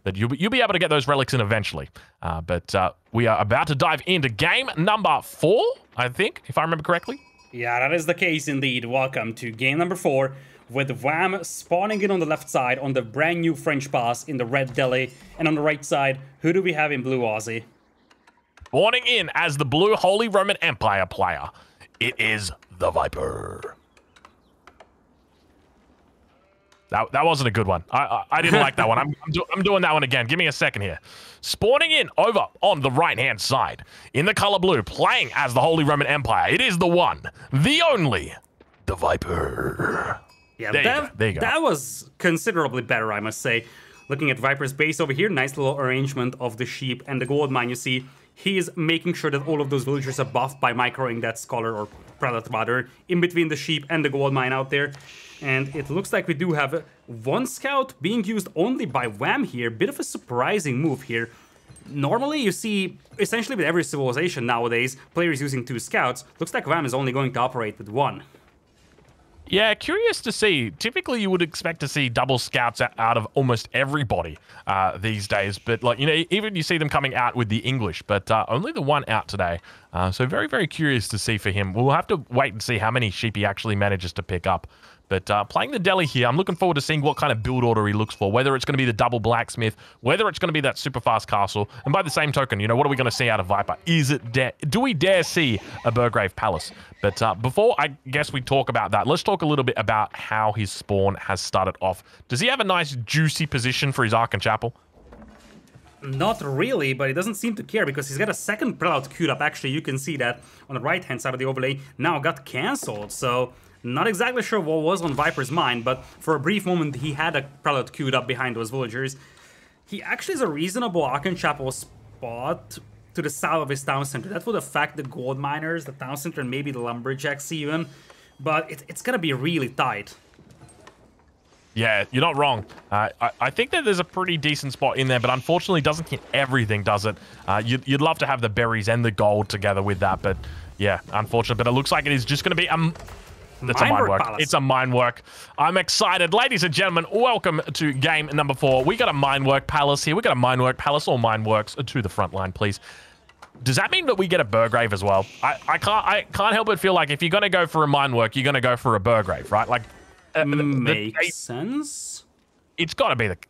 that you'll be able to get those relics in eventually. But we are about to dive into game number 4, I think, if I remember correctly. Yeah, that is the case indeed. Welcome to game number 4 with Wham spawning in on the left side on the brand new French pass in the red deli. And on the right side, who do we have in blue, Aussie? Spawning in as the blue Holy Roman Empire player, it is TheViper. That wasn't a good one. I didn't like that one. I'm doing that one again. Give me a second here. Spawning in over on the right-hand side in the color blue, playing as the Holy Roman Empire. It is the one, the only, TheViper. Yeah, there you go. That was considerably better, I must say. Looking at Viper's base over here, nice little arrangement of the sheep and the gold mine. You see, he is making sure that all of those villagers are buffed by microing that scholar or prelate rather in between the sheep and the gold mine out there. And it looks like we do have one scout being used only by Wham here. Bit of a surprising move here. Normally, you see, essentially with every civilization nowadays, players using 2 scouts. Looks like Wham is only going to operate with 1. Yeah, curious to see. Typically, you would expect to see double scouts out of almost everybody these days. But, like, you know, even you see them coming out with the English, but only the one out today. So very, very curious to see for him. We'll have to wait and see how many sheep he actually manages to pick up. But playing the deli here, I'm looking forward to seeing what kind of build order he looks for, whether it's going to be the double blacksmith, whether it's going to be that super fast castle. And by the same token, you know, what are we going to see out of Viper? Do we dare see a Burgrave Palace? But before I guess we talk about that, let's talk a little bit about how his spawn has started off. Does he have a nice juicy position for his Ark and Chapel? Not really, but he doesn't seem to care because he's got a second prelate queued up. Actually, you can see that on the right-hand side of the overlay now got cancelled. So not exactly sure what was on Viper's mind, but for a brief moment he had a prelate queued up behind those villagers. He actually is a reasonable Ark and Chapel spot to the south of his town center. That would affect the gold miners, the town center, and maybe the lumberjacks even. But it's gonna be really tight. Yeah, you're not wrong. I think that there's a pretty decent spot in there, but unfortunately doesn't hit everything, does it? You'd love to have the berries and the gold together with that, but yeah, unfortunate. But it looks like it is just going to be it's a mine work. It's a mine work. I'm excited. Ladies and gentlemen, welcome to game number 4. We got a mine work palace here. We got a mine work palace. All mine works to the front line, please. Does that mean that we get a Burgrave as well? I can't help but feel like if you're going to go for a mine work, you're going to go for a Burgrave, right? Like, makes sense. It's got to be it.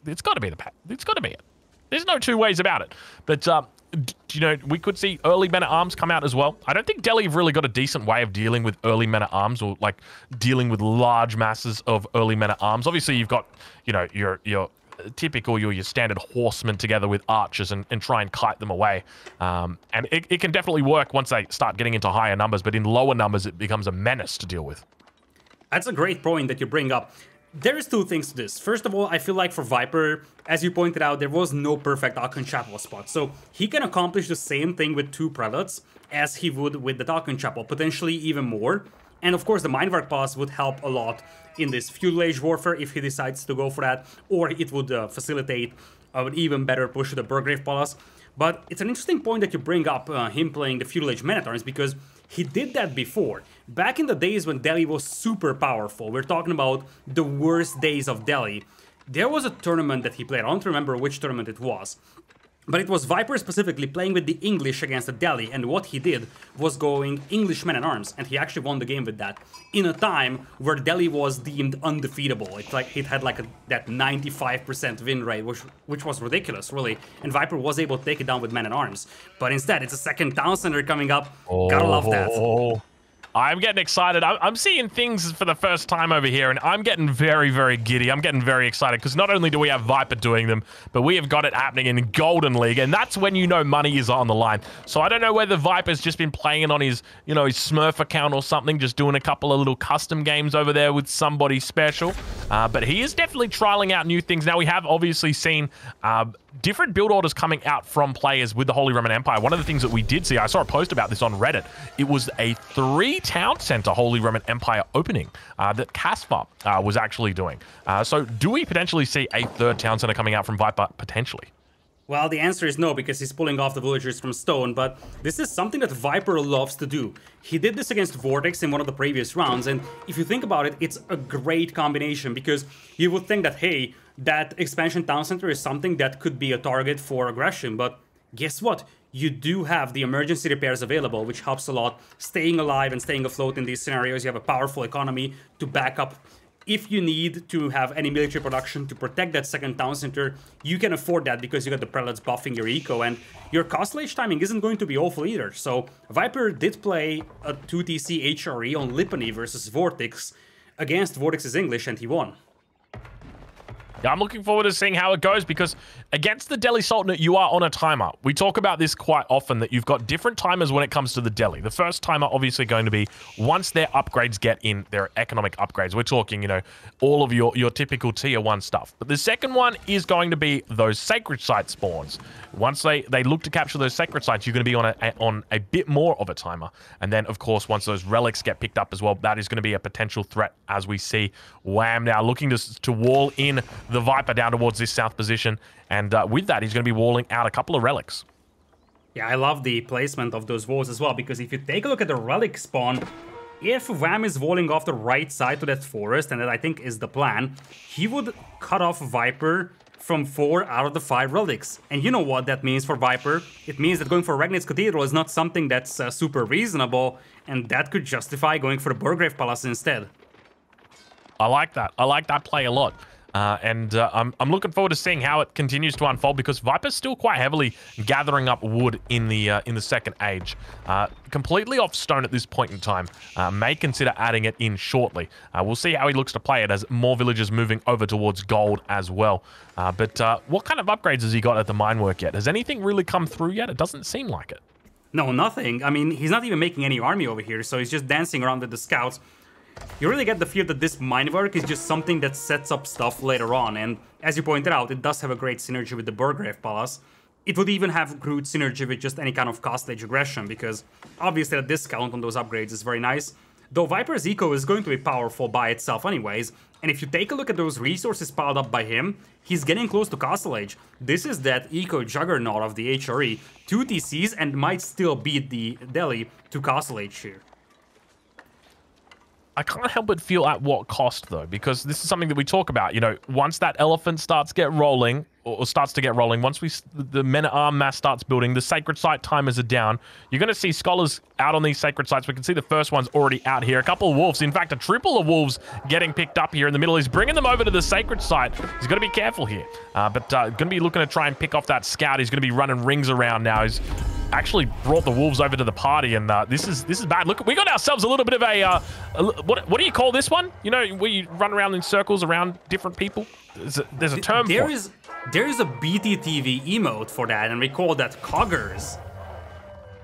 There's no two ways about it. But you know, we could see early men-at-arms come out as well. I don't think Delhi have really got a decent way of dealing with early men-at-arms or like dealing with large masses of early men-at-arms. Obviously, you've got, you know, your typical, your standard horsemen together with archers and try and kite them away. And it can definitely work once they start getting into higher numbers, but in lower numbers, it becomes a menace to deal with. That's a great point that you bring up. There is 2 things to this. First of all, I feel like for Viper, as you pointed out, there was no perfect Ark and Chapel spot. So he can accomplish the same thing with 2 prelates as he would with the Ark and Chapel, potentially even more. And of course, the Minework Pass would help a lot in this feudal age warfare if he decides to go for that, or it would facilitate an even better push to the Burgrave Palace. But it's an interesting point that you bring up, him playing the feudal age men-at-arms, because he did that before. Back in the days when Delhi was super powerful, we're talking about the worst days of Delhi, there was a tournament that he played. I don't remember which tournament it was. But it was Viper specifically playing with the English against the Delhi, and what he did was going English men-at-arms, and he actually won the game with that, in a time where Delhi was deemed undefeatable. It's like it had like that 95% win rate, which was ridiculous, really, and Viper was able to take it down with men-at-arms. But instead, it's a second town center coming up. Gotta love that. I'm getting excited. I'm seeing things for the first time over here, and I'm getting very, very giddy. I'm getting very excited because not only do we have Viper doing them, but we have got it happening in Golden League, and that's when you know money is on the line. So I don't know whether Viper's just been playing it on his, you know, his Smurf account or something, just doing a couple of little custom games over there with somebody special. But he is definitely trialing out new things. Now, we have obviously seen different build orders coming out from players with the Holy Roman Empire. One of the things that we did see, I saw a post about this on Reddit, it was a 3-town center Holy Roman Empire opening that Casper was actually doing. So do we potentially see a 3rd town center coming out from Viper? Potentially. Well, the answer is no, because he's pulling off the villagers from stone, but this is something that Viper loves to do. He did this against Vortex in one of the previous rounds, and if you think about it, it's a great combination, because you would think that, hey, that expansion town center is something that could be a target for aggression, but guess what? You do have the emergency repairs available, which helps a lot. Staying alive and staying afloat in these scenarios, you have a powerful economy to back up. If you need to have any military production to protect that second town center, you can afford that because you got the prelates buffing your eco, and your castle age timing isn't going to be awful either. So Viper did play a 2TC HRE on Lipany versus Vortex against Vortex's English, and he won. Yeah, I'm looking forward to seeing how it goes because against the Delhi Sultanate, you are on a timer. We talk about this quite often, that you've got different timers when it comes to the Delhi. The first timer obviously going to be once their upgrades get in, their economic upgrades. We're talking, you know, all of your typical tier 1 stuff. But the second one is going to be those sacred site spawns. Once they look to capture those sacred sites, you're going to be on a bit more of a timer. And then, of course, once those relics get picked up as well, that is going to be a potential threat as we see Wham now looking to wall in the Viper down towards this south position. And with that, he's going to be walling out a couple of relics. Yeah, I love the placement of those walls as well, because if you take a look at the relic spawn, if Wham is walling off the right side to that forest, and that I think is the plan, he would cut off Viper from 4 out of the 5 relics. And you know what that means for Viper? It means that going for Regnitz Cathedral is not something that's super reasonable, and that could justify going for the Burgrave Palace instead. I like that. I like that play a lot. I'm looking forward to seeing how it continues to unfold because Viper's still quite heavily gathering up wood in the second age. Completely off stone at this point in time. May consider adding it in shortly. We'll see how he looks to play it as more villagers moving over towards gold as well. But what kind of upgrades has he got at the mine work yet? Has anything really come through yet? It doesn't seem like it. No, nothing. I mean, he's not even making any army over here, so he's just dancing around with the scouts. You really get the feel that this mine work is just something that sets up stuff later on, and as you pointed out, it does have a great synergy with the Burgrave Palace. It would even have good synergy with just any kind of castle age aggression, because obviously a discount on those upgrades is very nice. Though Viper's eco is going to be powerful by itself anyways, and if you take a look at those resources piled up by him, he's getting close to castle age. This is that eco juggernaut of the HRE, 2 TCs, and might still beat the Delhi to castle age here. I can't help but feel at what cost, though, because this is something that we talk about. You know, once that elephant starts to get rolling, once the men-at-arm mass starts building, the sacred site timers are down, you're going to see scholars out on these sacred sites. We can see the first one's already out here. A couple of wolves, in fact, a triple of wolves getting picked up here in the middle. He's bringing them over to the sacred site. He's got to be careful here, but going to be looking to try and pick off that scout. He's going to be running rings around now. He's actually brought the wolves over to the party, and this is bad. Look, we got ourselves a little bit of a what do you call this one? You know, where you run around in circles around different people. There's a term for it. There is a BTTV emote for that, and we call that coggers.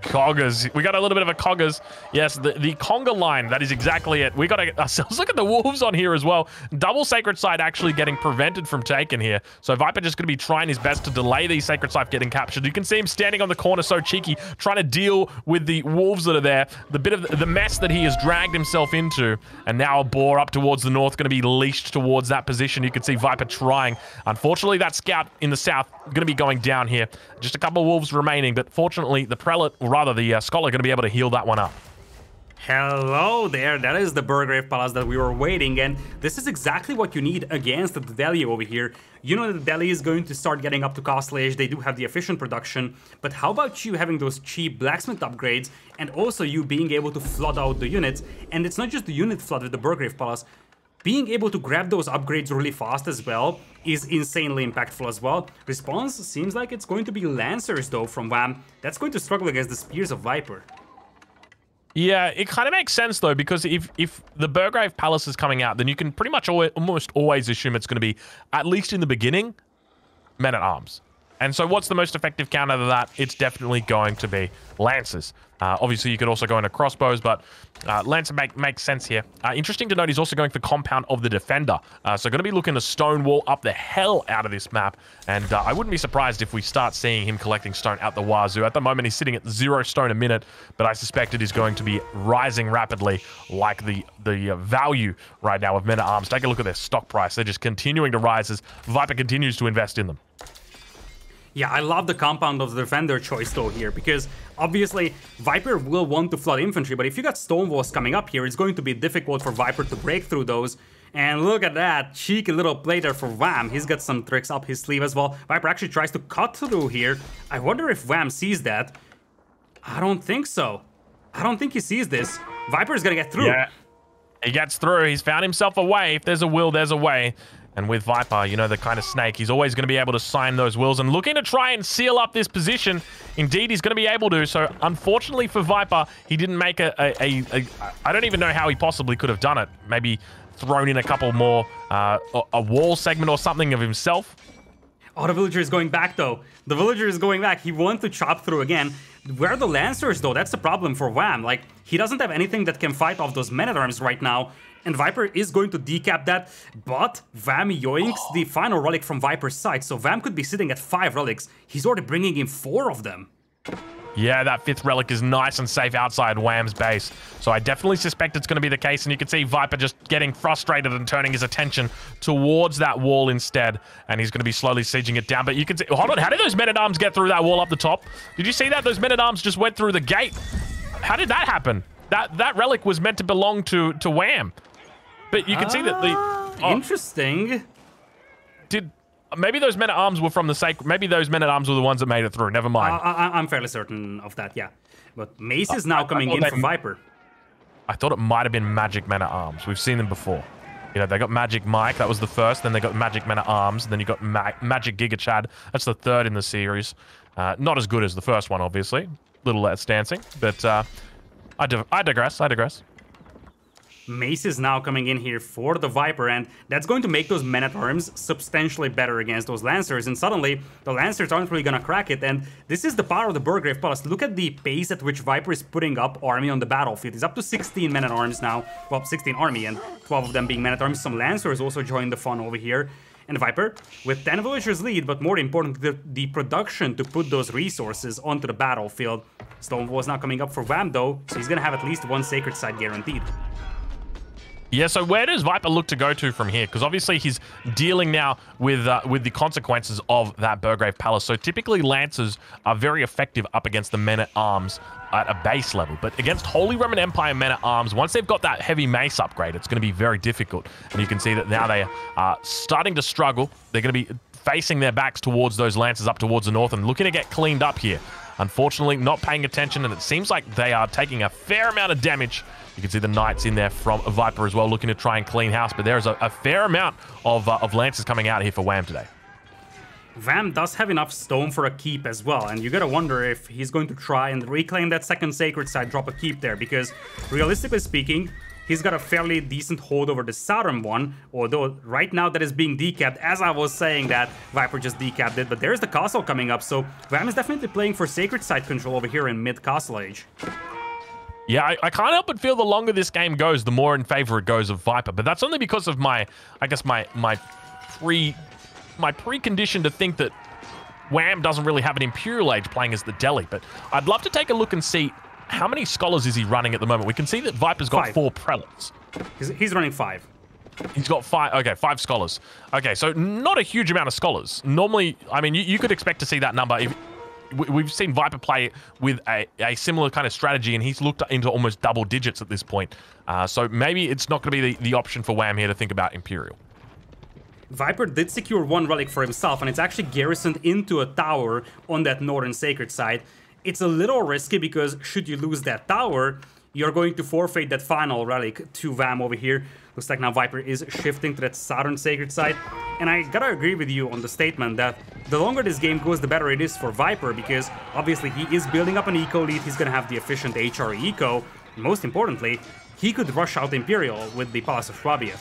Coggers. We got a little bit of a coggers. Yes, the conga line. That is exactly it. We got to get ourselves. Look at the wolves on here as well. Double sacred site actually getting prevented from taking here. So Viper just going to be trying his best to delay these sacred site getting captured. You can see him standing on the corner so cheeky, trying to deal with the wolves that are there. The bit of the mess that he has dragged himself into. And now a boar up towards the north going to be leashed towards that position. You can see Viper trying. Unfortunately, that scout in the south going to be going down here. Just a couple of wolves remaining, but fortunately the prelate, or rather the scholar, going to be able to heal that one up. Hello there, that is the Burgrave Palace that we were waiting, and this is exactly what you need against the Delhi over here. You know that the Delhi is going to start getting up to castle age. They do have the efficient production, but how about you having those cheap blacksmith upgrades, and also you being able to flood out the units? And it's not just the unit flood with the Burgrave Palace. Being able to grab those upgrades really fast as well is insanely impactful as well. Response seems like it's going to be Lancers though from Wham. That's going to struggle against the Spears of Viper. Yeah, it kind of makes sense though, because if the Burgrave Palace is coming out, then you can pretty much almost always assume it's going to be, at least in the beginning, men-at-arms. And so what's the most effective counter to that? It's definitely going to be Lancers. Obviously, you could also go into crossbows, but Lancer makes sense here. Interesting to note, he's also going for Compound of the Defender. So going to be looking to stonewall up the hell out of this map. And I wouldn't be surprised if we start seeing him collecting stone out the wazoo. At the moment, he's sitting at 0 stone a minute, but I suspect it is going to be rising rapidly, like the value right now of men-at-arms. Take a look at their stock price. They're just continuing to rise as Viper continues to invest in them. Yeah, I love the Compound of the Defender choice though here, because obviously Viper will want to flood infantry, but if you got stone walls coming up here, it's going to be difficult for Viper to break through those. And look at that cheeky little play there for Wham. He's got some tricks up his sleeve as well. Viper actually tries to cut through here. I wonder if Wham sees that. I don't think so. I don't think he sees this. Viper's gonna get through. Yeah, he gets through. He's found himself a way. If there's a will, there's a way. And with Viper, you know, the kind of snake, he's always going to be able to sign those wills and looking to try and seal up this position. Indeed, he's going to be able to. So, unfortunately for Viper, he didn't make I don't even know how he possibly could have done it. Maybe thrown in a couple more, a wall segment or something of himself. Oh, the villager is going back, though. The villager is going back. He wants to chop through again. Where are the Lancers, though? That's the problem for Wham. Like, he doesn't have anything that can fight off those men-at-arms right now. And Viper is going to decap that, but Wham yoinks the final relic from Viper's side. So Wham could be sitting at 5 relics. He's already bringing in 4 of them. Yeah, that 5th relic is nice and safe outside Wham's base. So I definitely suspect it's going to be the case. And you can see Viper just getting frustrated and turning his attention towards that wall instead. And he's going to be slowly sieging it down. But you can see, hold on, how did those men-at-arms get through that wall up the top? Did you see that? Those men-at-arms just went through the gate. How did that happen? That relic was meant to belong to Wham. But you can see that the... Interesting. Maybe those men-at-arms were from the sacred... Maybe those men-at-arms were the ones that made it through. Never mind. I'm fairly certain of that, yeah. But Mace is now coming in for Viper. I thought it might have been Magic Men-at-Arms. We've seen them before. You know, they got Magic Mike. That was the first. Then they got Magic Men-at-Arms. And then you got Magic Giga Chad. That's the 3rd in the series. Not as good as the first one, obviously. Little less dancing. But I digress. I digress. Mace is now coming in here for the Viper, and that's going to make those men-at-arms substantially better against those Lancers, and suddenly the Lancers aren't really gonna crack it, and this is the power of the Burgrave Palace. Look at the pace at which Viper is putting up army on the battlefield. He's up to 16 men-at-arms now, well, 16 army, and 12 of them being men-at-arms. Some Lancers also joined the fun over here. And Viper, with 10 villagers lead, but more importantly, the production to put those resources onto the battlefield. Stonewall is now coming up for Wham, though, so he's gonna have at least 1 sacred site guaranteed. Yeah, so where does Viper look to go to from here? Because obviously he's dealing now with the consequences of that Burgrave Palace. So typically Lancers are very effective up against the men-at-arms at a base level. But against Holy Roman Empire men-at-arms, once they've got that heavy mace upgrade, it's going to be very difficult. And you can see that now they are starting to struggle. They're going to be facing their backs towards those Lancers up towards the north and looking to get cleaned up here. Unfortunately, not paying attention, and it seems like they are taking a fair amount of damage. You can see the Knights in there from Viper as well, looking to try and clean house, but there is a fair amount of Lancers coming out here for Wham today. Wham does have enough stone for a keep as well, and you gotta wonder if he's going to try and reclaim that second sacred site, drop a keep there, because realistically speaking, he's got a fairly decent hold over the southern one, although right now that is being decapped. As I was saying that, Viper just decapped it, but there's the castle coming up, so Wham is definitely playing for sacred site control over here in mid-castle age. Yeah, I can't help but feel the longer this game goes, the more in favor it goes of Viper. But that's only because of my precondition to think that Wham doesn't really have an Imperial Age playing as the Delhi. But I'd love to take a look and see how many scholars is he running at the moment. We can see that Viper's got 5. 4 prelates. He's running 5. He's got 5. Okay, 5 scholars. Okay, so not a huge amount of scholars. Normally, I mean, you could expect to see that number. We've seen Viper play with a similar kind of strategy, and he's looked into almost double digits at this point. So maybe it's not going to be the option for Wham here to think about Imperial. Viper did secure 1 relic for himself, and it's actually garrisoned into a tower on that northern sacred site. It's a little risky because should you lose that tower, you're going to forfeit that final relic to Wham over here. Looks like now Viper is shifting to that southern sacred site. And I gotta agree with you on the statement that the longer this game goes, the better it is for Viper, because obviously he is building up an eco lead, he's gonna have the efficient HR eco. And most importantly, he could rush out Imperial with the Palace of Swabia.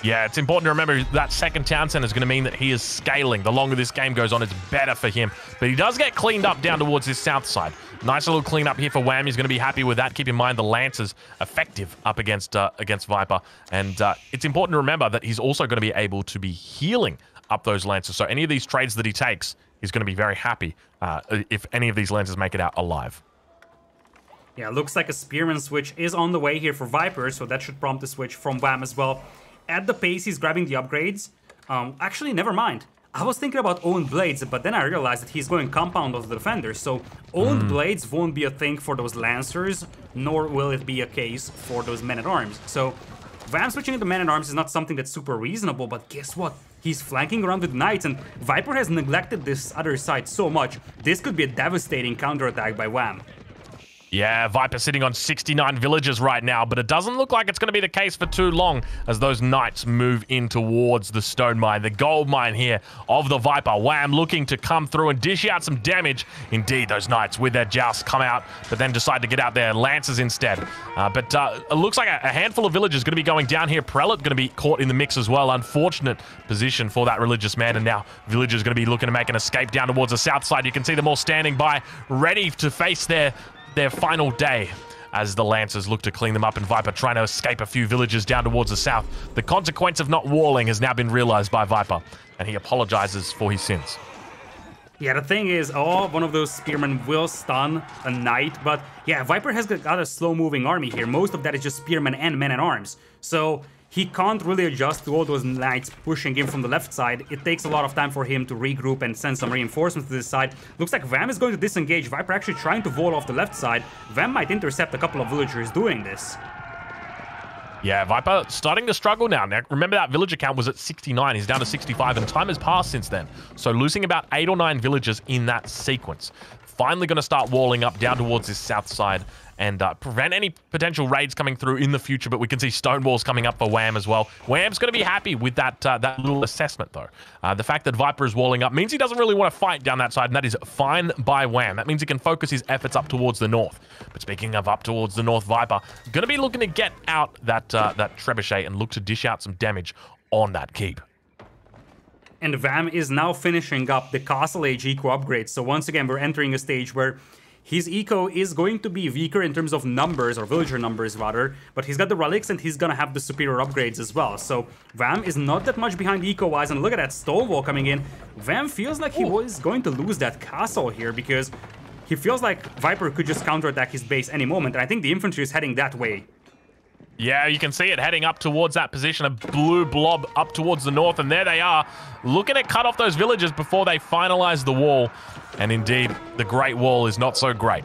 Yeah, it's important to remember that second town center is going to mean that he is scaling. The longer this game goes on, it's better for him. But he does get cleaned up down towards this south side. Nice little cleanup here for Wham. He's going to be happy with that. Keep in mind the Lancers effective up against Viper. And it's important to remember that he's also going to be able to be healing up those Lancers. So any of these trades that he takes, he's going to be very happy if any of these Lancers make it out alive. Yeah, looks like a Spearman switch is on the way here for Viper, so that should prompt a switch from Wham as well. At the pace he's grabbing the upgrades, actually, never mind. I was thinking about owned blades, but then I realized that he's going compound of the defenders, so owned blades won't be a thing for those Lancers, nor will it be a case for those men-at-arms. So Vam switching into man-at-arms is not something that's super reasonable, but guess what? He's flanking around with knights, and Viper has neglected this other side so much. This could be a devastating counterattack by Vam. Yeah, Viper sitting on 69 villagers right now, but it doesn't look like it's going to be the case for too long as those knights move in towards the stone mine, the gold mine here of the Viper. Wham looking to come through and dish out some damage. Indeed, those knights with their jousts come out, but then decide to get out their lances instead. But it looks like a handful of villagers going to be going down here. Prelate going to be caught in the mix as well. Unfortunate position for that religious man, and now villagers going to be looking to make an escape down towards the south side. You can see them all standing by, ready to face their final day as the Lancers look to clean them up, and Viper trying to escape a few villages down towards the south. The consequence of not walling has now been realized by Viper, and he apologizes for his sins. Yeah, the thing is, one of those spearmen will stun a knight, but yeah, Viper has got a slow-moving army here. Most of that is just spearmen and men-at-arms. So he can't really adjust to all those knights pushing in from the left side. It takes a lot of time for him to regroup and send some reinforcements to this side. Looks like Vam is going to disengage. Viper actually trying to wall off the left side. Vam might intercept a couple of villagers doing this. Yeah, Viper starting to struggle now. Now, remember that villager count was at 69. He's down to 65, and time has passed since then. So losing about 8 or 9 villagers in that sequence. Finally going to start walling up down towards this south side and prevent any potential raids coming through in the future, but we can see stone walls coming up for Wham as well. Wham's going to be happy with that little assessment, though. The fact that Viper is walling up means he doesn't really want to fight down that side, and that is fine by Wham. That means he can focus his efforts up towards the north. But speaking of up towards the north, Viper going to be looking to get out that trebuchet and look to dish out some damage on that keep. And Vam is now finishing up the Castle Age eco upgrades. So once again, we're entering a stage where his eco is going to be weaker in terms of numbers, or villager numbers rather, but he's got the relics and he's gonna have the superior upgrades as well. So Vam is not that much behind eco-wise, and look at that stone wall coming in. Vam feels like he was going to lose that castle here because he feels like Viper could just counterattack his base any moment, and I think the infantry is heading that way. Yeah, you can see it heading up towards that position, a blue blob up towards the north, and there they are, looking to cut off those villagers before they finalize the wall. And indeed, the Great Wall is not so great.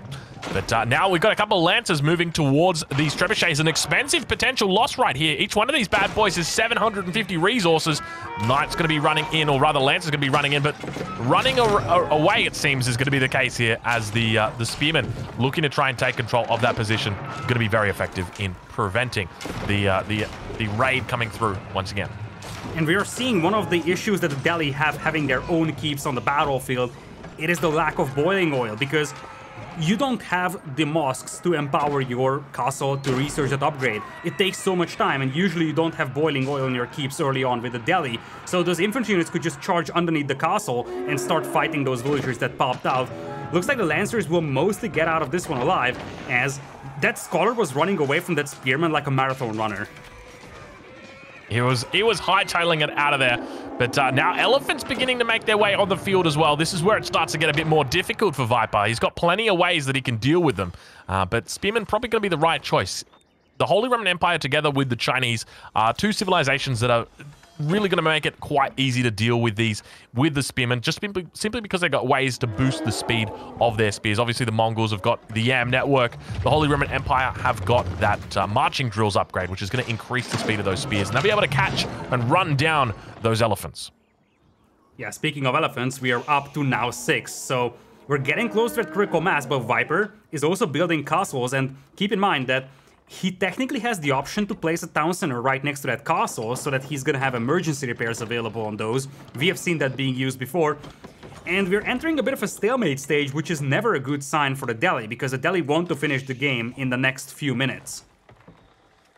But now we've got a couple of Lancers moving towards these trebuchets. An expensive potential loss right here. Each one of these bad boys is 750 resources. Knight's going to be running in, or rather Lancer's going to be running in, but running away, it seems, is going to be the case here, as the Spearmen looking to try and take control of that position. Going to be very effective in preventing the raid coming through once again. And we are seeing one of the issues that the Delhi have having their own keeps on the battlefield. It is the lack of boiling oil, because you don't have the mosques to empower your castle to research that upgrade. It takes so much time, and usually you don't have boiling oil in your keeps early on with the Delhi. So those infantry units could just charge underneath the castle and start fighting those villagers that popped out. Looks like the Lancers will mostly get out of this one alive, as that Scholar was running away from that Spearman like a marathon runner. He was hightailing it out of there. But now Elephant's beginning to make their way on the field as well. This is where it starts to get a bit more difficult for Viper. He's got plenty of ways that he can deal with them. But Spearman probably going to be the right choice. The Holy Roman Empire together with the Chinese are two civilizations that are really going to make it quite easy to deal with the Spearmen, just simply because they've got ways to boost the speed of their spears. Obviously, the Mongols have got the Yam network. The Holy Roman Empire have got that marching drills upgrade, which is going to increase the speed of those spears, and they'll be able to catch and run down those elephants. Yeah, speaking of elephants, we are up to now 6, so we're getting close to that critical mass, but Viper is also building castles, and keep in mind that he technically has the option to place a town center right next to that castle, so that he's gonna have emergency repairs available on those. We have seen that being used before. And we're entering a bit of a stalemate stage, which is never a good sign for the Delhi, because the Delhi want to finish the game in the next few minutes.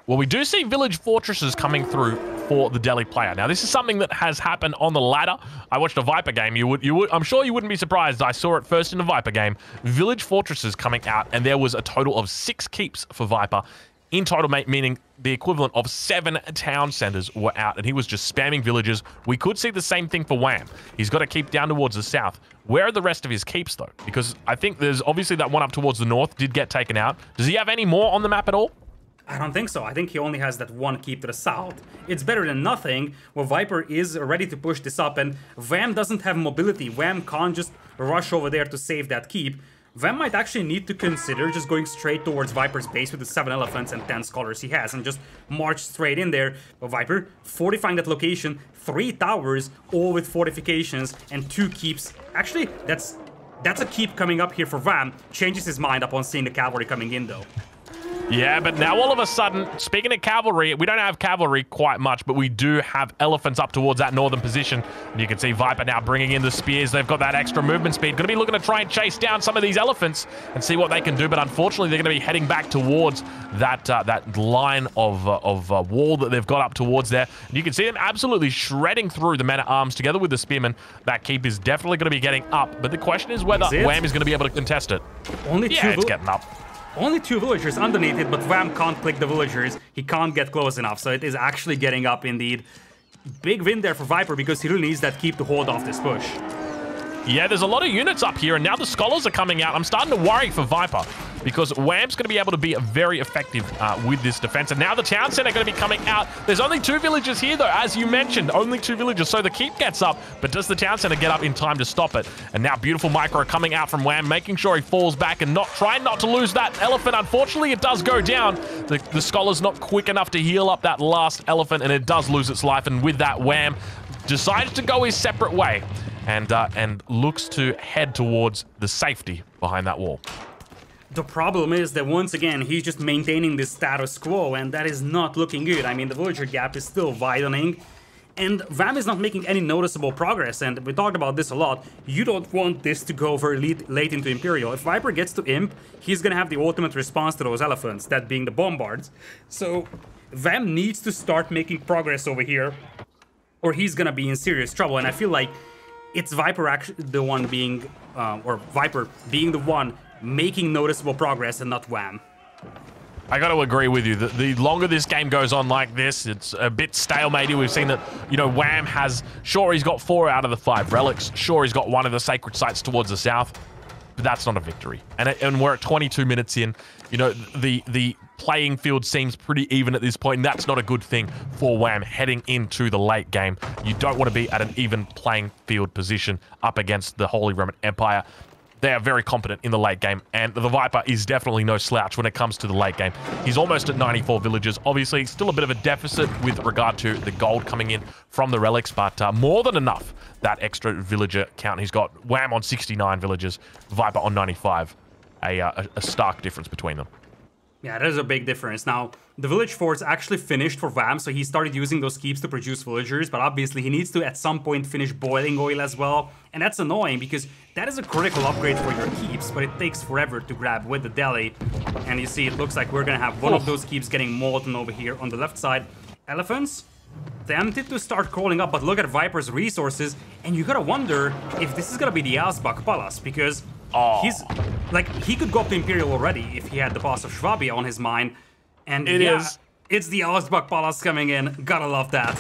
Well, we do see village fortresses coming through for the Delhi player. Now, this is something that has happened on the ladder. I watched a Viper game. I'm sure you wouldn't be surprised. I saw it first in a Viper game. Village fortresses coming out, and there was a total of 6 keeps for Viper. In total, meaning the equivalent of 7 town centers were out, and he was just spamming villages. We could see the same thing for Wham. He's got to keep down towards the south. Where are the rest of his keeps, though? Because I think there's obviously that one up towards the north did get taken out. Does he have any more on the map at all? I don't think so. I think he only has that one keep to the south. It's better than nothing. Well, Viper is ready to push this up, and Wham doesn't have mobility. Wham can't just rush over there to save that keep. Vam might actually need to consider just going straight towards Viper's base with the 7 elephants and 10 scholars he has and just march straight in there. But Viper fortifying that location, 3 towers, all with fortifications and 2 keeps. Actually, that's a keep coming up here for Vam. Changes his mind upon seeing the cavalry coming in though. Yeah, but now all of a sudden, speaking of cavalry, we don't have cavalry quite much, but we do have elephants up towards that northern position. And you can see Viper now bringing in the spears. They've got that extra movement speed. Going to be looking to try and chase down some of these elephants and see what they can do. But unfortunately, they're going to be heading back towards that that line of wall that they've got up towards there. And you can see them absolutely shredding through the men-at-arms together with the spearmen. That keep is definitely going to be getting up. But the question is whether Wham is going to be able to contest it. Only yeah, it's getting up. Only 2 villagers underneath it, but Vam can't click the villagers. He can't get close enough, so it is actually getting up indeed. Big win there for Viper because he really needs that keep to hold off this push. Yeah, there's a lot of units up here, and now the scholars are coming out. I'm starting to worry for Viper because Wham's going to be able to be very effective with this defense. And now the town center going to be coming out. There's only 2 villagers here, though, as you mentioned. Only 2 villagers, so the keep gets up. But does the town center get up in time to stop it? And now beautiful micro coming out from Wham, making sure he falls back and trying not to lose that elephant. Unfortunately, it does go down. The scholar's not quick enough to heal up that last elephant, and it does lose its life. And with that, Wham decides to go his separate way. And looks to head towards the safety behind that wall. The problem is that once again, he's just maintaining this status quo, and that is not looking good. I mean, the villager gap is still widening, and Vam is not making any noticeable progress, and we talked about this a lot. You don't want this to go very late into Imperial. If Viper gets to Imp, he's gonna have the ultimate response to those elephants, that being the bombards. So, Vam needs to start making progress over here, or he's gonna be in serious trouble, and I feel like it's Viper actually the one being, or Viper being the one making noticeable progress and not Wham. I got to agree with you. The longer this game goes on like this, it's a bit stalematey. We've seen that, you know, Wham has, sure, he's got 4 out of the 5 relics. Sure, he's got 1 of the sacred sites towards the south. But that's not a victory. And we're at 22 minutes in. You know, the playing field seems pretty even at this point, and that's not a good thing for Wham heading into the late game. You don't want to be at an even playing field position up against the Holy Roman Empire. They are very competent in the late game, and the Viper is definitely no slouch when it comes to the late game. He's almost at 94 villagers. Obviously, still a bit of a deficit with regard to the gold coming in from the relics, but more than enough, that extra villager count. He's got Wham on 69 villagers, Viper on 95. A stark difference between them. Yeah, that is a big difference. Now, the village forts actually finished for Vam, so he started using those keeps to produce villagers, but obviously he needs to at some point finish boiling oil as well, and that's annoying because that is a critical upgrade for your keeps, but it takes forever to grab with the deli. And you see, it looks like we're gonna have one of those keeps getting molten over here on the left side. Elephants, tempted to start crawling up, but look at Viper's resources, and you gotta wonder if this is gonna be the Asbach Palace, because he's like, he could go up to Imperial already if he had the boss of Schwabia on his mind. And it's the Asbach Palace coming in. Gotta love that.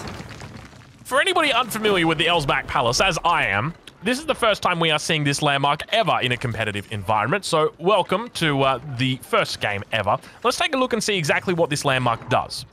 For anybody unfamiliar with the Elsbach Palace, as I am, this is the first time we are seeing this landmark ever in a competitive environment, so welcome to the first game ever. Let's take a look and see exactly what this landmark does.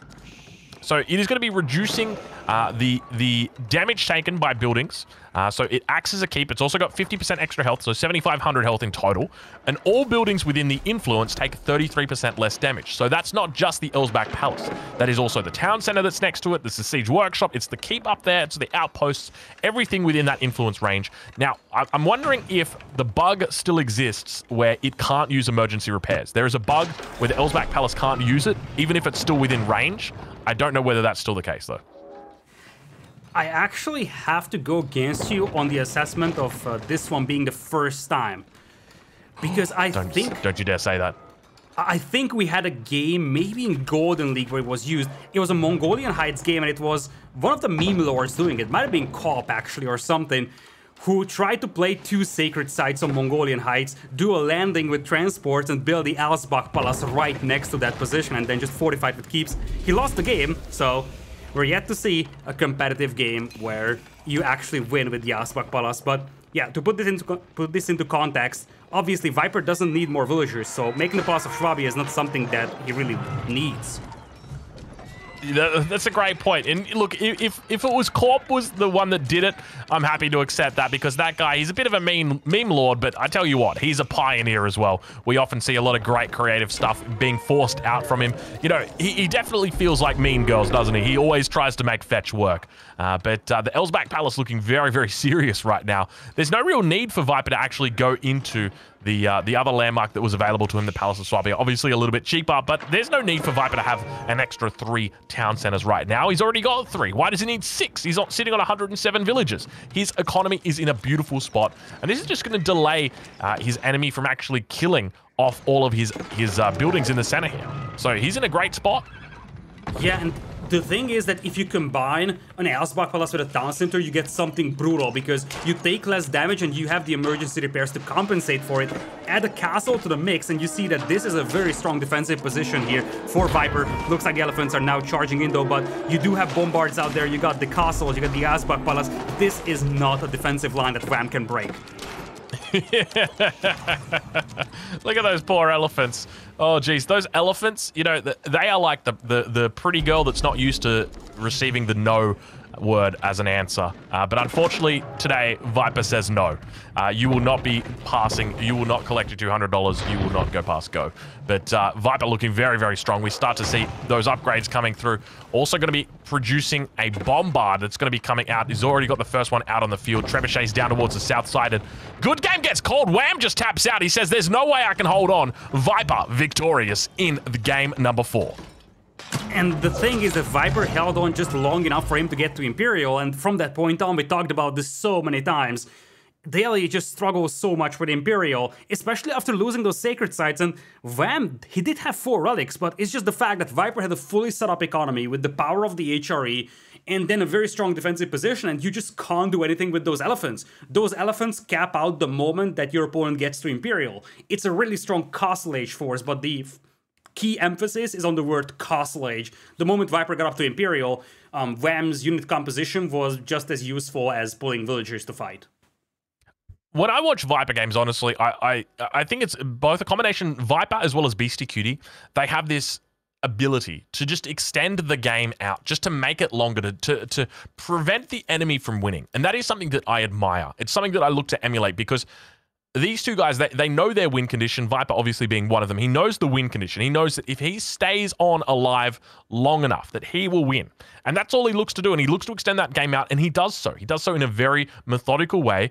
So it is going to be reducing the damage taken by buildings. So it acts as a keep. It's also got 50% extra health, so 7,500 health in total. And all buildings within the influence take 33% less damage. So that's not just the Elsbach Palace. That is also the town center that's next to it. There's the siege workshop. It's the keep up there. It's the outposts. Everything within that influence range. Now, I'm wondering if the bug still exists where it can't use emergency repairs. There is a bug where the Elsbach Palace can't use it, even if it's still within range. I don't know whether that's still the case, though. I actually have to go against you on the assessment of this one being the first time. Because Don't you dare say that. I think we had a game, maybe in Golden League, where it was used. It was a Mongolian Heights game, and it was one of the meme lords doing it. Might have been Cop, actually, or something, who tried to play 2 sacred sites on Mongolian Heights, do a landing with transports, and build the Alsbach Palace right next to that position, and then just fortified with keeps. He lost the game, so we're yet to see a competitive game where you actually win with the Alsbach Palace. But yeah, to put this into context, obviously Viper doesn't need more villagers, so making the Palace of Schwabia is not something that he really needs. That's a great point. And look, if it was Corp was the one that did it, I'm happy to accept that because that guy, he's a bit of a meme lord, but I tell you what, he's a pioneer as well. We often see a lot of great creative stuff being forced out from him. You know, he definitely feels like Mean Girls, doesn't he? He always tries to make fetch work. But the Elsbach Palace looking very, very serious right now. There's no real need for Viper to actually go into the other landmark that was available to him, the Palace of Swabia. Obviously a little bit cheaper, but there's no need for Viper to have an extra 3 town centers right now. He's already got 3. Why does he need 6? He's not sitting on 107 villages. His economy is in a beautiful spot, and this is just going to delay his enemy from actually killing off all of his buildings in the center here. So he's in a great spot. Yeah, and the thing is that if you combine an Elsbach Palace with a town center, you get something brutal because you take less damage and you have the emergency repairs to compensate for it. Add a castle to the mix and you see that this is a very strong defensive position here for Viper. Looks like the elephants are now charging in though, but you do have bombards out there. You got the castles, you got the Elsbach Palace. This is not a defensive line that Wham can break. Look at those poor elephants. Oh, geez. Those elephants, you know, they are like the pretty girl that's not used to receiving the no word as an answer. But unfortunately, today, Viper says no. You will not be passing. You will not collect your $200. You will not go past go. But Viper looking very, very strong. We start to see those upgrades coming through. Also going to be producing a bombard that's going to be coming out. He's already got the first one out on the field. Trebuchet's down towards the south side. And good game gets called. Wham just taps out. He says, there's no way I can hold on. Viper victorious in the game number 4. And the thing is that Viper held on just long enough for him to get to Imperial, and from that point on, we talked about this so many times. Daily just struggles so much with Imperial, especially after losing those sacred sites, and Wham, he did have 4 relics, but it's just the fact that Viper had a fully set up economy with the power of the HRE, and then a very strong defensive position, and you just can't do anything with those elephants. Those elephants cap out the moment that your opponent gets to Imperial. It's a really strong Castle Age force, but the key emphasis is on the word Castle Age. The moment Viper got up to Imperial, Wham's unit composition was just as useful as pulling villagers to fight. When I watch Viper games, honestly, I think it's both a combination, Viper as well as Beastie Cutie. They have this ability to just extend the game out, just to make it longer, to prevent the enemy from winning. And that is something that I admire. It's something that I look to emulate because these two guys, they know their win condition, Viper obviously being one of them. He knows the win condition. He knows that if he stays on alive long enough, that he will win. And that's all he looks to do, and he looks to extend that game out, and he does so. He does so in a very methodical way,